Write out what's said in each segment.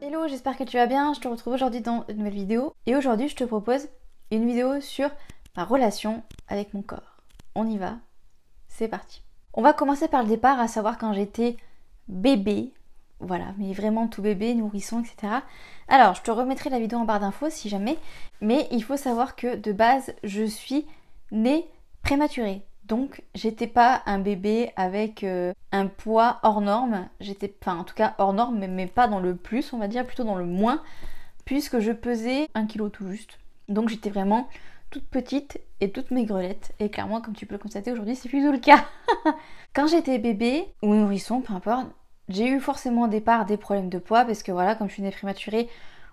Hello, j'espère que tu vas bien, je te retrouve aujourd'hui dans une nouvelle vidéo et aujourd'hui je te propose une vidéo sur ma relation avec mon corps. On y va, c'est parti. On va commencer par le départ, à savoir quand j'étais bébé, voilà, mais vraiment tout bébé, nourrisson, etc. Alors, je te remettrai la vidéo en barre d'infos si jamais, mais il faut savoir que de base, je suis née prématurée. Donc, j'étais pas un bébé avec un poids hors norme. J'étais, enfin, en tout cas hors norme, mais pas dans le plus, on va dire, plutôt dans le moins, puisque je pesais 1 kg tout juste. Donc, j'étais vraiment toute petite et toute maigrelette. Et clairement, comme tu peux le constater aujourd'hui, c'est plus tout le cas. Quand j'étais bébé ou nourrisson, peu importe, j'ai eu forcément au départ des problèmes de poids, parce que voilà, comme je suis née prématurée,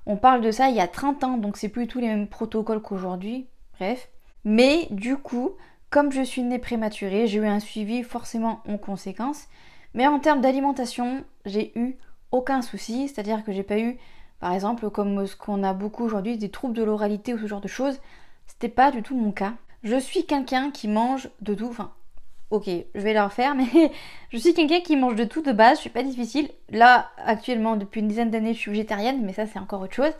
on parle de ça il y a 30 ans, donc c'est plus tous les mêmes protocoles qu'aujourd'hui. Bref. Mais du coup, comme je suis née prématurée, j'ai eu un suivi forcément en conséquence. Mais en termes d'alimentation, j'ai eu aucun souci. C'est-à-dire que j'ai pas eu, par exemple, comme ce qu'on a beaucoup aujourd'hui, des troubles de l'oralité ou ce genre de choses. C'était pas du tout mon cas. Je suis quelqu'un qui mange de tout. Enfin, ok, je vais la refaire, mais je suis quelqu'un qui mange de tout de base. Je suis pas difficile. Là, actuellement, depuis une dizaine d'années, je suis végétarienne, mais ça, c'est encore autre chose.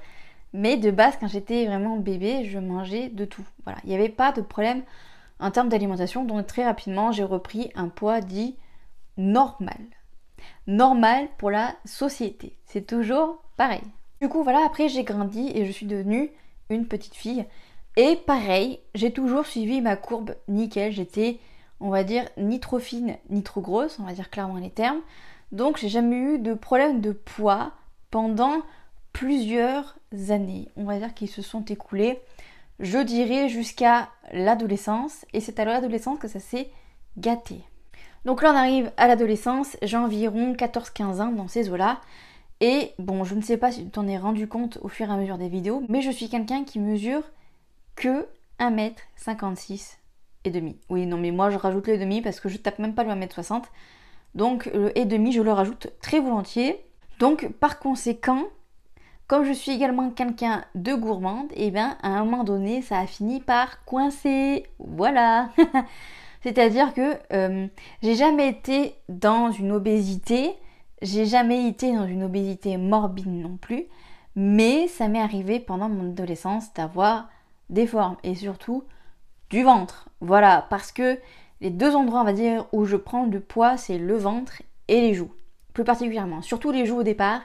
Mais de base, quand j'étais vraiment bébé, je mangeais de tout. Voilà, il n'y avait pas de problème en termes d'alimentation, donc très rapidement j'ai repris un poids dit normal. Normal pour la société. C'est toujours pareil. Du coup voilà, après j'ai grandi et je suis devenue une petite fille. Et pareil, j'ai toujours suivi ma courbe nickel. J'étais, on va dire, ni trop fine ni trop grosse, on va dire clairement les termes. Donc j'ai jamais eu de problème de poids pendant plusieurs années. On va dire qu'ils se sont écoulés, je dirais, jusqu'à l'adolescence, et c'est à l'adolescence que ça s'est gâté. Donc là on arrive à l'adolescence, j'ai environ 14-15 ans dans ces eaux-là, et bon, je ne sais pas si tu t'en es rendu compte au fur et à mesure des vidéos, mais je suis quelqu'un qui mesure que 1m56 et demi. Oui, non mais moi je rajoute le demi parce que je tape même pas le 1m60, donc le et demi je le rajoute très volontiers. Donc par conséquent, comme je suis également quelqu'un de gourmande, et bien à un moment donné, ça a fini par coincer. Voilà. C'est-à-dire que j'ai jamais été dans une obésité, j'ai jamais été dans une obésité morbide non plus, mais ça m'est arrivé pendant mon adolescence d'avoir des formes et surtout du ventre. Voilà, parce que les deux endroits, on va dire, où je prends du poids, c'est le ventre et les joues. Plus particulièrement, surtout les joues au départ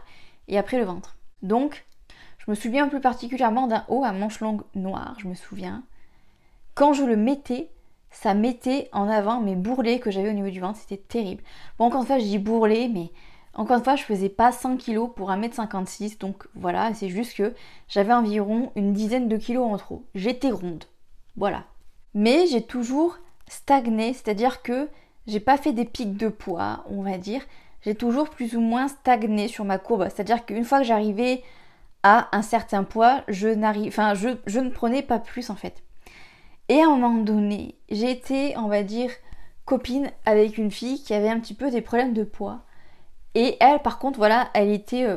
et après le ventre. Donc, je me souviens plus particulièrement d'un haut à manches longues noires, je me souviens. Quand je le mettais, ça mettait en avant mes bourrelets que j'avais au niveau du ventre, c'était terrible. Bon, encore une fois, je dis bourrelets, mais encore une fois, je faisais pas 100 kg pour 1m56, donc voilà, c'est juste que j'avais environ une dizaine de kilos en trop. J'étais ronde, voilà. Mais j'ai toujours stagné, c'est-à-dire que j'ai pas fait des pics de poids, on va dire. J'ai toujours plus ou moins stagné sur ma courbe. C'est-à-dire qu'une fois que j'arrivais à un certain poids, je ne prenais pas plus en fait. Et à un moment donné, j'ai été, on va dire, copine avec une fille qui avait un petit peu des problèmes de poids. Et elle, par contre, voilà, elle était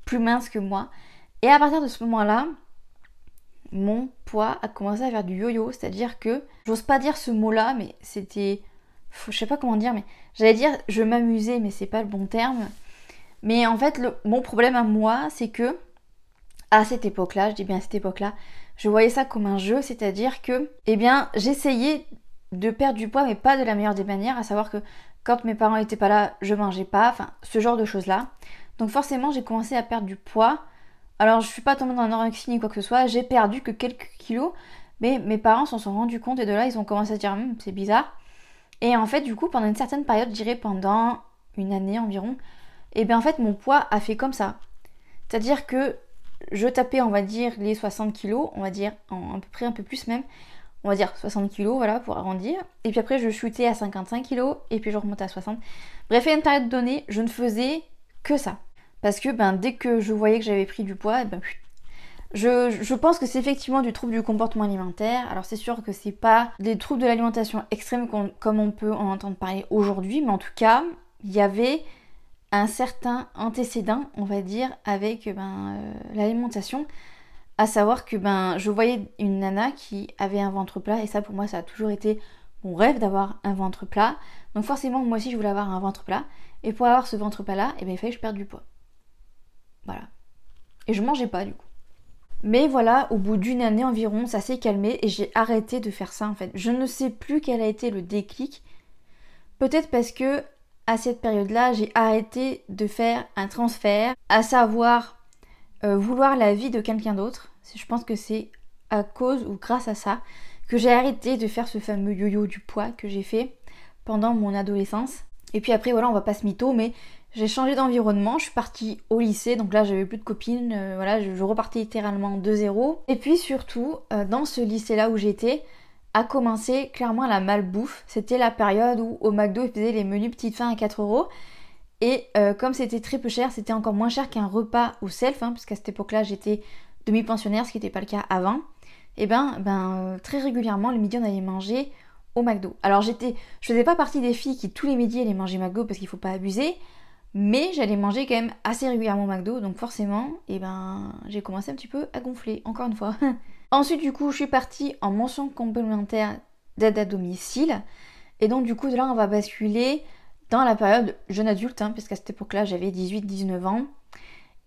plus mince que moi. Et à partir de ce moment-là, mon poids a commencé à faire du yo-yo. C'est-à-dire que, j'ose pas dire ce mot-là, mais c'était... je sais pas comment dire, mais j'allais dire je m'amusais, mais c'est pas le bon terme. Mais en fait, mon problème à moi, c'est que à cette époque-là, je dis bien à cette époque-là, je voyais ça comme un jeu, c'est-à-dire que, eh bien, j'essayais de perdre du poids, mais pas de la meilleure des manières, à savoir que quand mes parents n'étaient pas là, je mangeais pas, enfin, ce genre de choses-là. Donc forcément, j'ai commencé à perdre du poids. Alors, je suis pas tombée dans l'anorexie ni quoi que ce soit, j'ai perdu que quelques kilos, mais mes parents s'en sont rendus compte et de là, ils ont commencé à se dire, c'est bizarre. Et en fait, du coup, pendant une certaine période, je dirais pendant une année environ, et bien en fait, mon poids a fait comme ça. C'est-à-dire que je tapais, on va dire, les 60 kilos, on va dire, à peu près un peu plus même, on va dire 60 kilos, voilà, pour arrondir. Et puis après, je chutais à 55 kilos, et puis je remontais à 60. Bref, à une période donnée, je ne faisais que ça. Parce que ben, dès que je voyais que j'avais pris du poids, ben, je pense que c'est effectivement du trouble du comportement alimentaire. Alors c'est sûr que c'est pas des troubles de l'alimentation extrêmes comme on peut en entendre parler aujourd'hui, mais en tout cas, il y avait un certain antécédent, on va dire, avec l'alimentation, à savoir que je voyais une nana qui avait un ventre plat, et ça pour moi ça a toujours été mon rêve d'avoir un ventre plat. Donc forcément moi aussi je voulais avoir un ventre plat, et pour avoir ce ventre plat là, il fallait que je perde du poids. Voilà. Et je mangeais pas du coup. Mais voilà, au bout d'une année environ, ça s'est calmé et j'ai arrêté de faire ça en fait. Je ne sais plus quel a été le déclic. Peut-être parce que à cette période-là, j'ai arrêté de faire un transfert, à savoir vouloir la vie de quelqu'un d'autre. Je pense que c'est à cause ou grâce à ça que j'ai arrêté de faire ce fameux yo-yo du poids que j'ai fait pendant mon adolescence. Et puis après, voilà, on va pas se mytho, mais j'ai changé d'environnement, je suis partie au lycée, donc là j'avais plus de copines, voilà, je repartais littéralement de zéro. Et puis surtout, dans ce lycée-là où j'étais, a commencé clairement la malbouffe. C'était la période où au McDo ils faisaient les menus petites fins à 4 €. Et comme c'était très peu cher, c'était encore moins cher qu'un repas au self, hein, parce qu'à cette époque-là j'étais demi-pensionnaire, ce qui n'était pas le cas avant. Et très régulièrement le midi on allait manger au McDo. Alors je faisais pas partie des filles qui tous les midis allaient manger McDo parce qu'il faut pas abuser, mais j'allais manger quand même assez régulièrement au McDo, donc forcément, j'ai commencé un petit peu à gonfler, encore une fois. Ensuite du coup je suis partie en mention complémentaire d'aide à domicile, et donc du coup de là on va basculer dans la période jeune adulte, hein, parce qu'à cette époque-là j'avais 18-19 ans.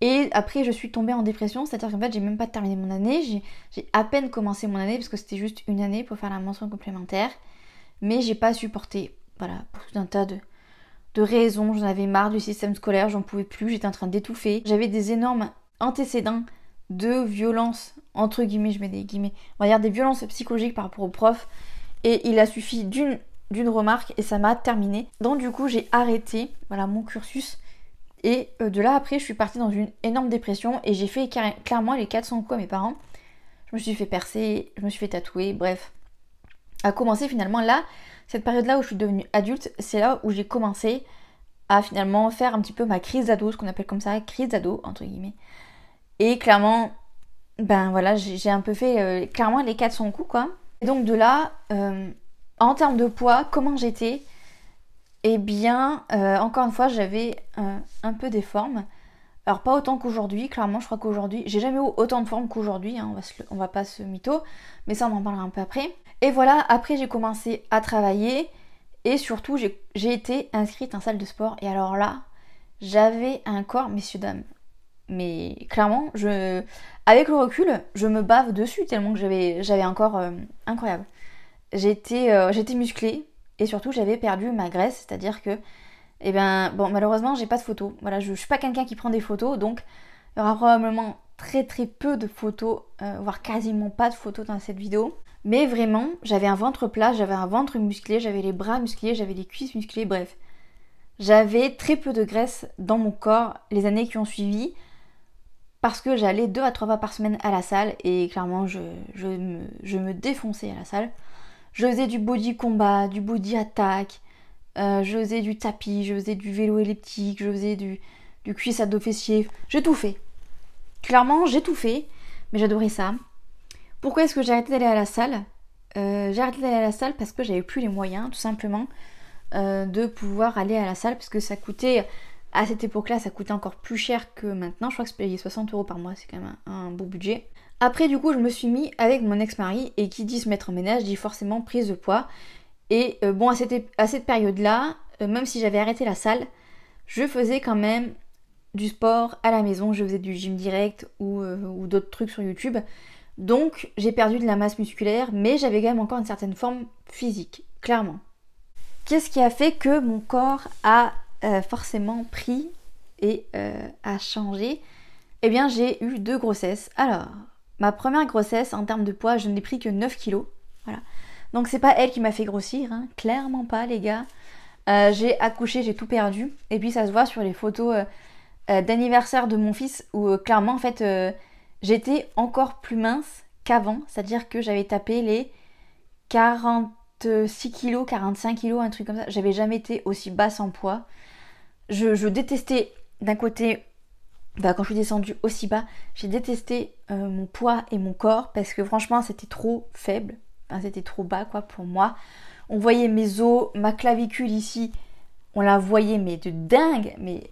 Et après je suis tombée en dépression, c'est-à-dire qu'en fait j'ai même pas terminé mon année, j'ai à peine commencé mon année parce que c'était juste une année pour faire la mention complémentaire. Mais j'ai pas supporté, voilà, pour tout un tas de raisons. J'en avais marre du système scolaire, j'en pouvais plus, j'étais en train d'étouffer. J'avais des énormes antécédents de violence, entre guillemets, je mets des guillemets, on va dire des violences psychologiques par rapport aux profs. Et il a suffi d'une remarque et ça m'a terminé. Donc du coup j'ai arrêté, voilà, mon cursus. Et de là après je suis partie dans une énorme dépression et j'ai fait clairement les 400 coups à mes parents. Je me suis fait percer, je me suis fait tatouer, bref. A commencé finalement là, cette période-là où je suis devenue adulte, c'est là où j'ai commencé à finalement faire un petit peu ma crise d'ado, ce qu'on appelle comme ça, crise d'ado, entre guillemets. Et clairement, voilà, j'ai un peu fait clairement les 400 coups, quoi. Et donc de là, en termes de poids, comment j'étais? Eh bien, encore une fois, j'avais un peu des formes. Alors pas autant qu'aujourd'hui, clairement, je crois qu'aujourd'hui, j'ai jamais eu autant de formes qu'aujourd'hui, hein, on va pas se mytho, mais ça on en parlera un peu après. Et voilà, après j'ai commencé à travailler et surtout j'ai été inscrite en salle de sport. Et alors là, j'avais un corps, messieurs dames. Mais clairement, avec le recul, je me bave dessus tellement que j'avais un corps incroyable. J'étais musclée et surtout j'avais perdu ma graisse, c'est-à-dire que malheureusement j'ai pas de photos. Voilà, je suis pas quelqu'un qui prend des photos, donc il y aura probablement très très peu de photos, voire quasiment pas de photos dans cette vidéo. Mais vraiment, j'avais un ventre plat, j'avais un ventre musclé, j'avais les bras musclés, j'avais les cuisses musclées, bref. J'avais très peu de graisse dans mon corps les années qui ont suivi parce que j'allais 2 à 3 fois par semaine à la salle et clairement je me défonçais à la salle. Je faisais du body combat, du body attack, je faisais du tapis, je faisais du vélo elliptique, je faisais du cuisse à dos fessier, j'ai tout fait. Clairement, j'ai tout fait, mais j'adorais ça. Pourquoi est-ce que j'ai arrêté d'aller à la salle? J'ai arrêté d'aller à la salle parce que j'avais plus les moyens, tout simplement, de pouvoir aller à la salle parce que ça coûtait, à cette époque-là, ça coûtait encore plus cher que maintenant. Je crois que je payais 60 € par mois, c'est quand même un beau budget. Après, du coup, je me suis mis avec mon ex-mari et qui dit se mettre en ménage dit forcément prise de poids. Et à cette période-là, même si j'avais arrêté la salle, je faisais quand même du sport à la maison. Je faisais du gym direct ou d'autres trucs sur YouTube. Donc j'ai perdu de la masse musculaire, mais j'avais quand même encore une certaine forme physique, clairement. Qu'est-ce qui a fait que mon corps a forcément pris et a changé? Eh bien j'ai eu 2 grossesses. Alors, ma première grossesse en termes de poids, je n'ai pris que 9 kilos. Voilà. Donc c'est pas elle qui m'a fait grossir, hein. Clairement pas les gars. J'ai accouché, j'ai tout perdu. Et puis ça se voit sur les photos d'anniversaire de mon fils où clairement en fait j'étais encore plus mince qu'avant. C'est-à-dire que j'avais tapé les 46 kilos, 45 kilos, un truc comme ça. J'avais jamais été aussi basse en poids. Je détestais d'un côté, quand je suis descendue aussi bas, j'ai détesté mon poids et mon corps parce que franchement c'était trop faible. C'était trop bas quoi pour moi. On voyait mes os, ma clavicule ici, on la voyait mais de dingue. Mais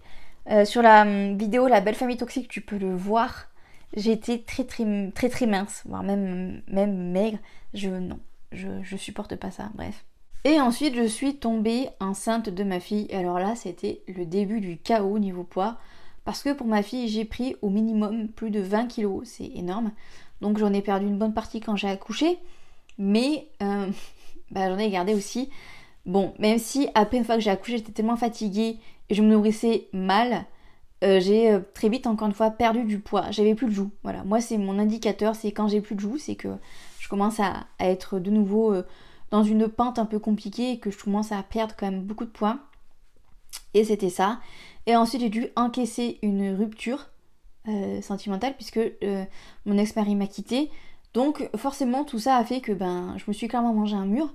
sur la vidéo La Belle Famille Toxique, tu peux le voir. J'étais très mince, voire même maigre. Je supporte pas ça, bref. Et ensuite je suis tombée enceinte de ma fille. Alors là c'était le début du chaos niveau poids. parce que pour ma fille, j'ai pris au minimum plus de 20 kilos, c'est énorme. Donc j'en ai perdu une bonne partie quand j'ai accouché, mais j'en ai gardé aussi. Bon, même si après une fois que j'ai accouché, j'étais tellement fatiguée et je me nourrissais mal, j'ai très vite encore une fois perdu du poids. J'avais plus de joues. Voilà, moi c'est mon indicateur, c'est quand j'ai plus de joues, c'est que je commence à être de nouveau dans une pente un peu compliquée et que je commence à perdre quand même beaucoup de poids. Et c'était ça. Et ensuite j'ai dû encaisser une rupture sentimentale puisque mon ex-mari m'a quittée. Donc forcément tout ça a fait que je me suis clairement mangé un mur.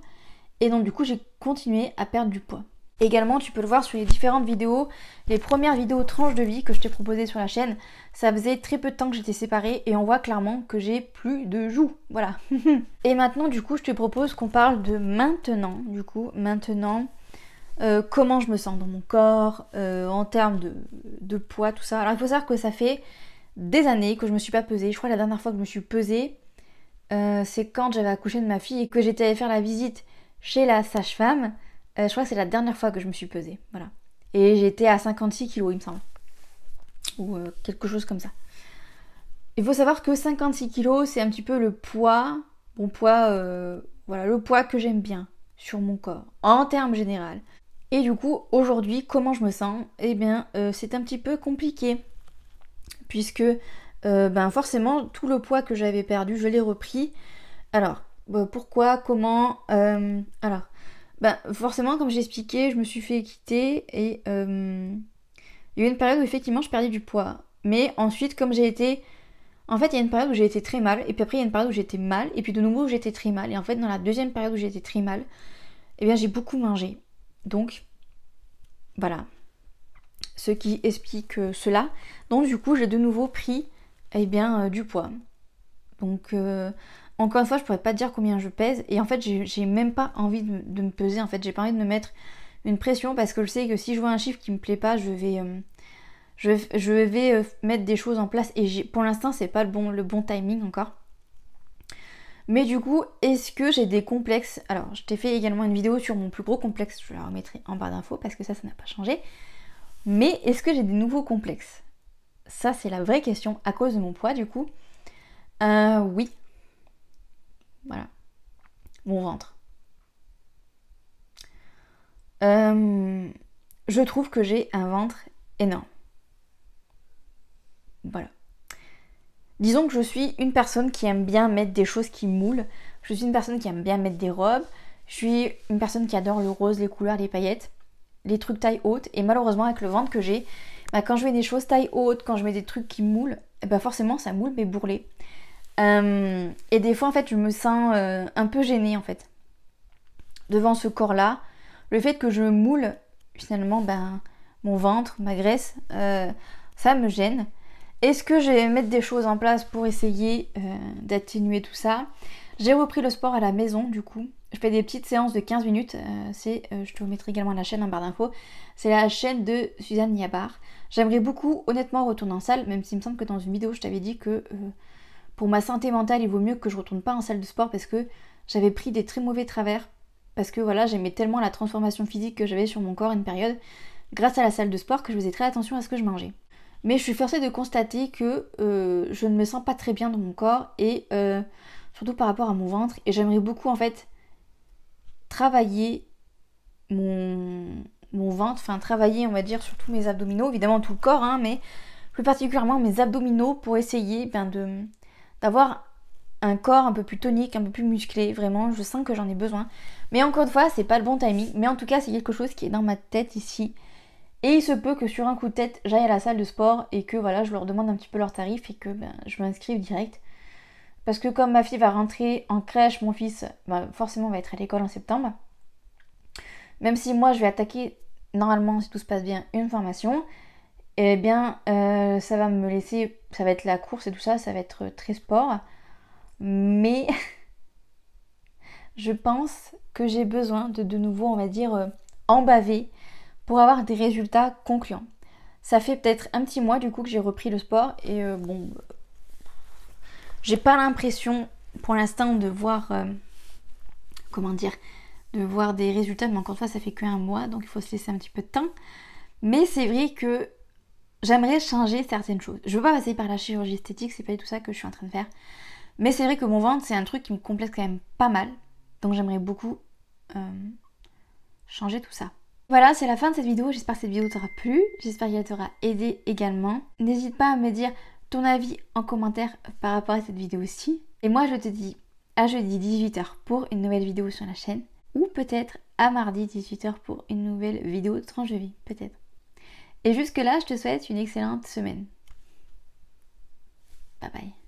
Et donc du coup j'ai continué à perdre du poids. Également tu peux le voir sur les différentes vidéos, les premières vidéos tranches de vie que je t'ai proposées sur la chaîne, ça faisait très peu de temps que j'étais séparée et on voit clairement que j'ai plus de joues, voilà. Et maintenant du coup je te propose qu'on parle de maintenant, comment je me sens dans mon corps, en termes de poids, tout ça. Alors il faut savoir que ça fait des années que je me suis pas pesée, je crois que la dernière fois que je me suis pesée, c'est quand j'avais accouché de ma fille et que j'étais allée faire la visite chez la sage-femme. Je crois que c'est la dernière fois que je me suis pesée, voilà. Et j'étais à 56 kilos, il me semble. Ou quelque chose comme ça. Il faut savoir que 56 kilos, c'est un petit peu le poids, le poids que j'aime bien sur mon corps, en termes généraux. Et du coup, aujourd'hui, comment je me sens? Eh bien, c'est un petit peu compliqué. Puisque, forcément, tout le poids que j'avais perdu, je l'ai repris. Alors, pourquoi? Comment? Forcément, comme j'ai expliqué, je me suis fait quitter et il y a eu une période où effectivement je perdais du poids. Mais ensuite, comme j'ai été... En fait, il y a une période où j'ai été très mal, et puis après il y a une période où j'étais mal, et puis de nouveau où j'étais très mal. Et en fait, dans la deuxième période où j'étais très mal, eh bien j'ai beaucoup mangé. Donc, voilà. Ce qui explique cela. Donc du coup, j'ai de nouveau pris du poids. Donc... Encore une fois, je pourrais pas te dire combien je pèse et en fait, j'ai même pas envie de me peser. En fait, j'ai pas envie de me mettre une pression parce que je sais que si je vois un chiffre qui me plaît pas, je vais mettre des choses en place et pour l'instant, c'est pas le bon timing encore. Mais du coup, est-ce que j'ai des complexes? Alors, je t'ai fait également une vidéo sur mon plus gros complexe, je la remettrai en barre d'infos parce que ça n'a pas changé. Mais est-ce que j'ai des nouveaux complexes? Ça, c'est la vraie question à cause de mon poids, du coup. Oui. Voilà. Mon ventre. Je trouve que j'ai un ventre énorme. Voilà. Disons que je suis une personne qui aime bien mettre des choses qui moulent. Je suis une personne qui aime bien mettre des robes. Je suis une personne qui adore le rose, les couleurs, les paillettes, les trucs taille haute. Et malheureusement, avec le ventre que j'ai, quand je mets des choses taille haute, quand je mets des trucs qui moulent, forcément ça moule mais bourrelé. Et des fois en fait je me sens un peu gênée en fait devant ce corps là, le fait que je moule finalement mon ventre, ma graisse, ça me gêne. Est-ce que je vais mettre des choses en place pour essayer d'atténuer tout ça? J'ai repris le sport à la maison du coup, je fais des petites séances de 15 minutes, je te remettrai également la chaîne en barre d'infos, c'est la chaîne de Suzanne Niabar. J'aimerais beaucoup honnêtement retourner en salle, même s'il me semble que dans une vidéo je t'avais dit que pour ma santé mentale, il vaut mieux que je retourne pas en salle de sport parce que j'avais pris des très mauvais travers. Parce que voilà, j'aimais tellement la transformation physique que j'avais sur mon corps à une période, grâce à la salle de sport, que je faisais très attention à ce que je mangeais. Mais je suis forcée de constater que je ne me sens pas très bien dans mon corps et surtout par rapport à mon ventre. Et j'aimerais beaucoup en fait travailler mon ventre, enfin travailler on va dire sur tous mes abdominaux, évidemment tout le corps, hein, mais plus particulièrement mes abdominaux pour essayer d'avoir un corps un peu plus tonique, un peu plus musclé, vraiment, je sens que j'en ai besoin. Mais encore une fois, c'est pas le bon timing, mais en tout cas, c'est quelque chose qui est dans ma tête ici. Et il se peut que sur un coup de tête, j'aille à la salle de sport et que voilà, je leur demande un petit peu leur tarif et que je m'inscrive direct. Parce que comme ma fille va rentrer en crèche, mon fils forcément va être à l'école en septembre. Même si moi, je vais attaquer, normalement, si tout se passe bien, une formation, ça va me laisser, ça va être la course et tout ça, ça va être très sport. Mais je pense que j'ai besoin de nouveau, on va dire, en baver pour avoir des résultats concluants. Ça fait peut-être un petit mois du coup que j'ai repris le sport et j'ai pas l'impression pour l'instant de voir, de voir des résultats, mais encore une fois ça fait qu'un mois donc il faut se laisser un petit peu de temps. Mais c'est vrai que j'aimerais changer certaines choses. Je veux pas passer par la chirurgie esthétique, c'est pas du tout ça que je suis en train de faire. Mais c'est vrai que mon ventre, c'est un truc qui me complexe quand même pas mal. Donc j'aimerais beaucoup changer tout ça. Voilà, c'est la fin de cette vidéo. J'espère que cette vidéo t'aura plu. J'espère qu'elle t'aura aidé également. N'hésite pas à me dire ton avis en commentaire par rapport à cette vidéo-ci. Et moi, je te dis à jeudi 18h pour une nouvelle vidéo sur la chaîne. Ou peut-être à mardi 18h pour une nouvelle vidéo de tranche de vie. Peut-être. Et jusque là, je te souhaite une excellente semaine. Bye bye.